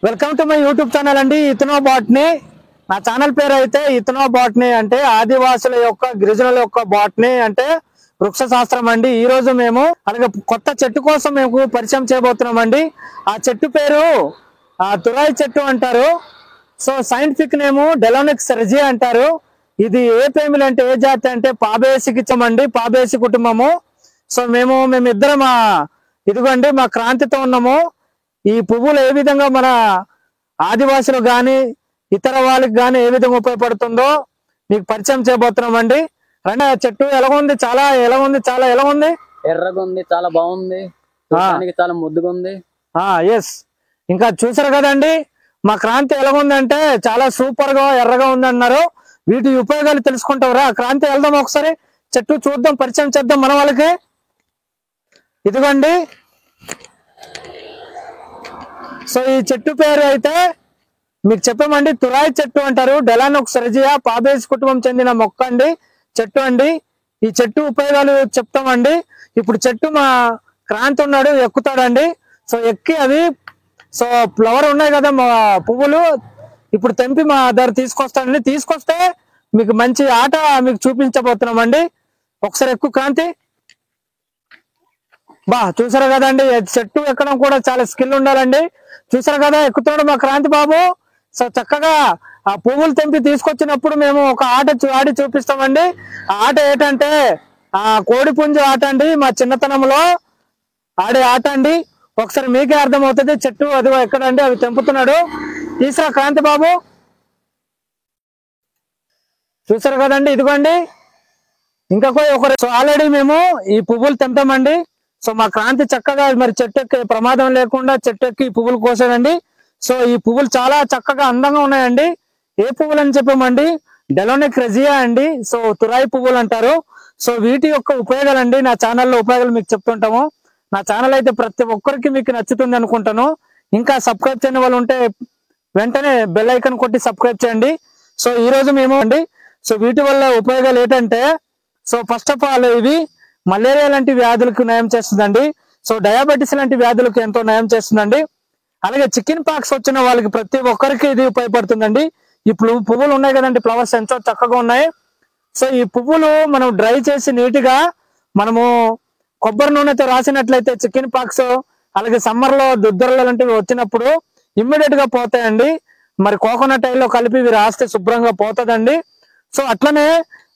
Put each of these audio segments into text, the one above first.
Welcome to my YouTube channel అండి ఇథనో botany. నా channel పేరు అయితే ఇథనో బాట్నీ అంటే ఆదివాసుల యొక్క గిరిజనుల యొక్క బాట్నీ అంటే వృక్ష శాస్త్రం అండి. ఈ రోజు మేము అలాగే కొత్త చెట్టు కోసం మేము పరిచయం చేయబోతున్నాం అండి. ఆ చెట్టు పేరు తురాయి చెట్టు అంటారు. సో సైంటిఫిక్ నేము డెలోనిక్స్ రెజియా అంటారు. ఇది ఏ ఫేమిలీ అంటే ఏ జాతి అంటే పాబేసికి ఇచ్చామండి, పాబేసి కుటుంబము. సో మేమిద్దరం ఇదిగోండి మా క్రాంతితో ఉన్నాము. ఈ పువ్వులు ఏ విధంగా మన ఆదివాసులు గాని ఇతర వాళ్ళకి గాని ఏ విధంగా ఉపయోగపడుతుందో మీకు పరిచయం చేయబోతున్నామండి. రండి. చెట్టు ఎలా ఉంది? చాలా ఎర్రగా ఉంది, చాలా బాగుంది, చాలా ముద్దుగా ఉంది. ఎస్, ఇంకా చూసారు కదండి మా క్రాంతి ఎలా ఉందంటే చాలా సూపర్ గా ఎర్రగా ఉంది అన్నారు. వీటి ఉపయోగాలు తెలుసుకుంటారా? క్రాంతి వెళ్దాం, ఒకసారి చెట్టు చూద్దాం, పరిచయం చేద్దాం మన వాళ్ళకి. ఇదిగోండి. సో ఈ చెట్టు పేరు అయితే మీకు చెప్పామండి, తురాయి చెట్టు అంటారు. డెలానోక్స్ రెజియా పాబేసి కుటుంబం చెందిన మొక్క అండి, చెట్టు అండి. ఈ చెట్టు ఉపయోగాలు చెప్తామండి. ఇప్పుడు చెట్టు మా క్రాంతి ఉన్నాడు, ఎక్కుతాడండి. సో ఎక్కి అవి సో ఫ్లవర్ ఉన్నాయి కదా మా పువ్వులు, ఇప్పుడు తెంపి మా దగ్గర తీసుకొస్తాడండి. తీసుకొస్తే మీకు మంచి ఆట మీకు చూపించబోతున్నామండి. ఒకసారి ఎక్కువ క్రాంతి. చూసారు కదండి, చెట్టు ఎక్కడం కూడా చాలా స్కిల్ ఉండాలండి. చూసారు కదా ఎక్కుతున్నాడు మా క్రాంతి బాబు. సో చక్కగా ఆ పువ్వులు తెంపి తీసుకొచ్చినప్పుడు మేము ఒక ఆడి చూపిస్తామండి. ఆ ఆట ఏంటంటే కోడి పుంజు ఆట అండి. మా చిన్నతనంలో ఆడే ఆట అండి. ఒకసారి మీకే అర్థమవుతుంది. చెట్టు అది ఎక్కడండి, అవి తెంపుతున్నాడు. తీసురా క్రాంతి బాబు. చూసారు కదండి, ఇదిగోండి. ఇంకా ఒకరు ఆల్రెడీ మేము ఈ పువ్వులు తెంపామండి. సో మా క్రాంతి చక్కగా మరి చెట్టు ఎక్కి ప్రమాదం లేకుండా చెట్టు ఎక్కి పువ్వులు కోసాడండి. సో ఈ పువ్వులు చాలా చక్కగా అందంగా ఉన్నాయండి. ఏ పువ్వులు అని చెప్పామండి? డెలోనిక్ రెజియా అండి. సో తురాయి పువ్వులు అంటారు. సో వీటి యొక్క ఉపయోగాలు అండి నా ఛానల్లో ఉపయోగాలు మీకు చెప్తుంటాము. నా ఛానల్ అయితే ప్రతి ఒక్కరికి మీకు నచ్చుతుంది అనుకుంటాను. ఇంకా సబ్స్క్రైబ్ చేయని వాళ్ళు ఉంటే వెంటనే బెల్ ఐకాన్ కొట్టి సబ్స్క్రైబ్ చేయండి. సో ఈ రోజు మేము అండి సో వీటి వల్ల ఉపయోగాలు ఏంటంటే, సో ఫస్ట్ ఆఫ్ ఆల్ ఇవి మలేరియా లాంటి వ్యాధులకు నయం చేస్తుందండి. సో డయాబెటీస్ లాంటి వ్యాధులకు ఎంతో నయం చేస్తుందండి. అలాగే చికెన్ పాక్స్ వచ్చిన వాళ్ళకి ప్రతి ఒక్కరికి ఇది ఉపయోగపడుతుందండి. ఈ పువ్వులు ఉన్నాయి కదండి, ఫ్లవర్స్ ఎంతో చక్కగా ఉన్నాయి. సో ఈ పువ్వులు మనం డ్రై చేసి నీట్గా మనము కొబ్బరి నూనెతో రాసినట్లయితే చికెన్ పాక్స్ అలాగే సమ్మర్ లో దుద్దరలు లాంటివి వచ్చినప్పుడు ఇమ్మీడియట్ గా పోతాయండి. మరి కోకోనట్ ఆయిల్ లో కలిపి ఇవి రాస్తే శుభ్రంగా పోతుందండి. సో అట్లనే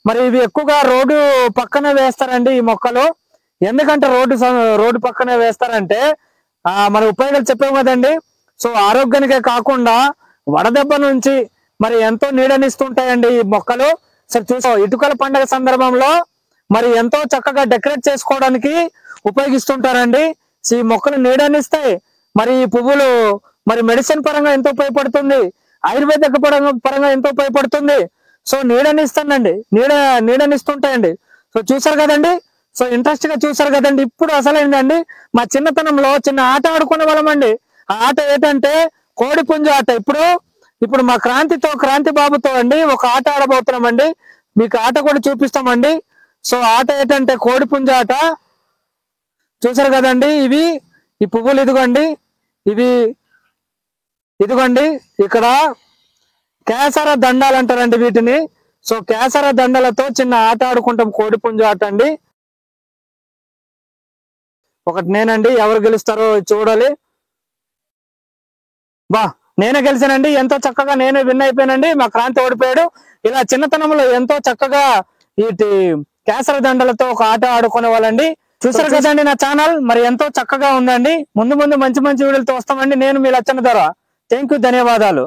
మరి ఇవి ఎక్కువగా రోడ్డు పక్కనే వేస్తారండి ఈ మొక్కలు. ఎందుకంటే రోడ్డు పక్కనే వేస్తారంటే మరి ఉపయోగాలు చెప్పాము కదండి. సో ఆరోగ్యానికే కాకుండా వడదెబ్బ నుంచి మరి ఎంతో నీడనిస్తుంటాయండి ఈ మొక్కలు. సరే చూసా, ఇటుకల పండుగ సందర్భంలో మరి ఎంతో చక్కగా డెకరేట్ చేసుకోవడానికి ఉపయోగిస్తుంటారండి. ఈ మొక్కలు నీడనిస్తాయి. మరి ఈ పువ్వులు మరి మెడిసిన్ పరంగా ఎంతో ఉపయోగపడుతుంది, ఆయుర్వేదిక పరంగా ఎంతో ఉపయోగపడుతుంది. సో నీడనిస్తానండి, నీడనిస్తుంటాయండి. సో చూసారు కదండి, సో ఇంట్రెస్ట్ గా చూసారు కదండి. ఇప్పుడు అసలైందండి మా చిన్నతనంలో చిన్న ఆట ఆడుకునే వాళ్ళమండి. ఆ ఆట ఏంటంటే కోడి పుంజు ఆట. ఇప్పుడు మా క్రాంతి బాబుతో అండి ఒక ఆట ఆడబోతున్నామండి. మీకు ఆట కూడా చూపిస్తామండి. సో ఆట ఏంటంటే కోడి పుంజు ఆట. చూసారు కదండి, ఈ పువ్వులు ఇదిగోండి ఇక్కడ కేసర దండాలు అంటారండి వీటిని. సో కేసర దండలతో చిన్న ఆట ఆడుకుంటాం, కోడి పుంజు ఆట అండి. ఒకటి నేనండి, ఎవరు గెలుస్తారో చూడాలి. నేనే గెలిచానండి. ఎంతో చక్కగా నేనే విన్ అయిపోయానండి. మా క్రాంతి ఓడిపోయాడు. ఇలా చిన్నతనంలో ఎంతో చక్కగా వీటి కేసర దండలతో ఒక ఆట ఆడుకునే వాళ్ళండి. చూసారు కదండి నా ఛానల్ మరి ఎంతో చక్కగా ఉందండి. ముందు మంచి వీడియోలతో వస్తామండి. నేను మీ లచ్చన ధర. థ్యాంక్ యూ, ధన్యవాదాలు.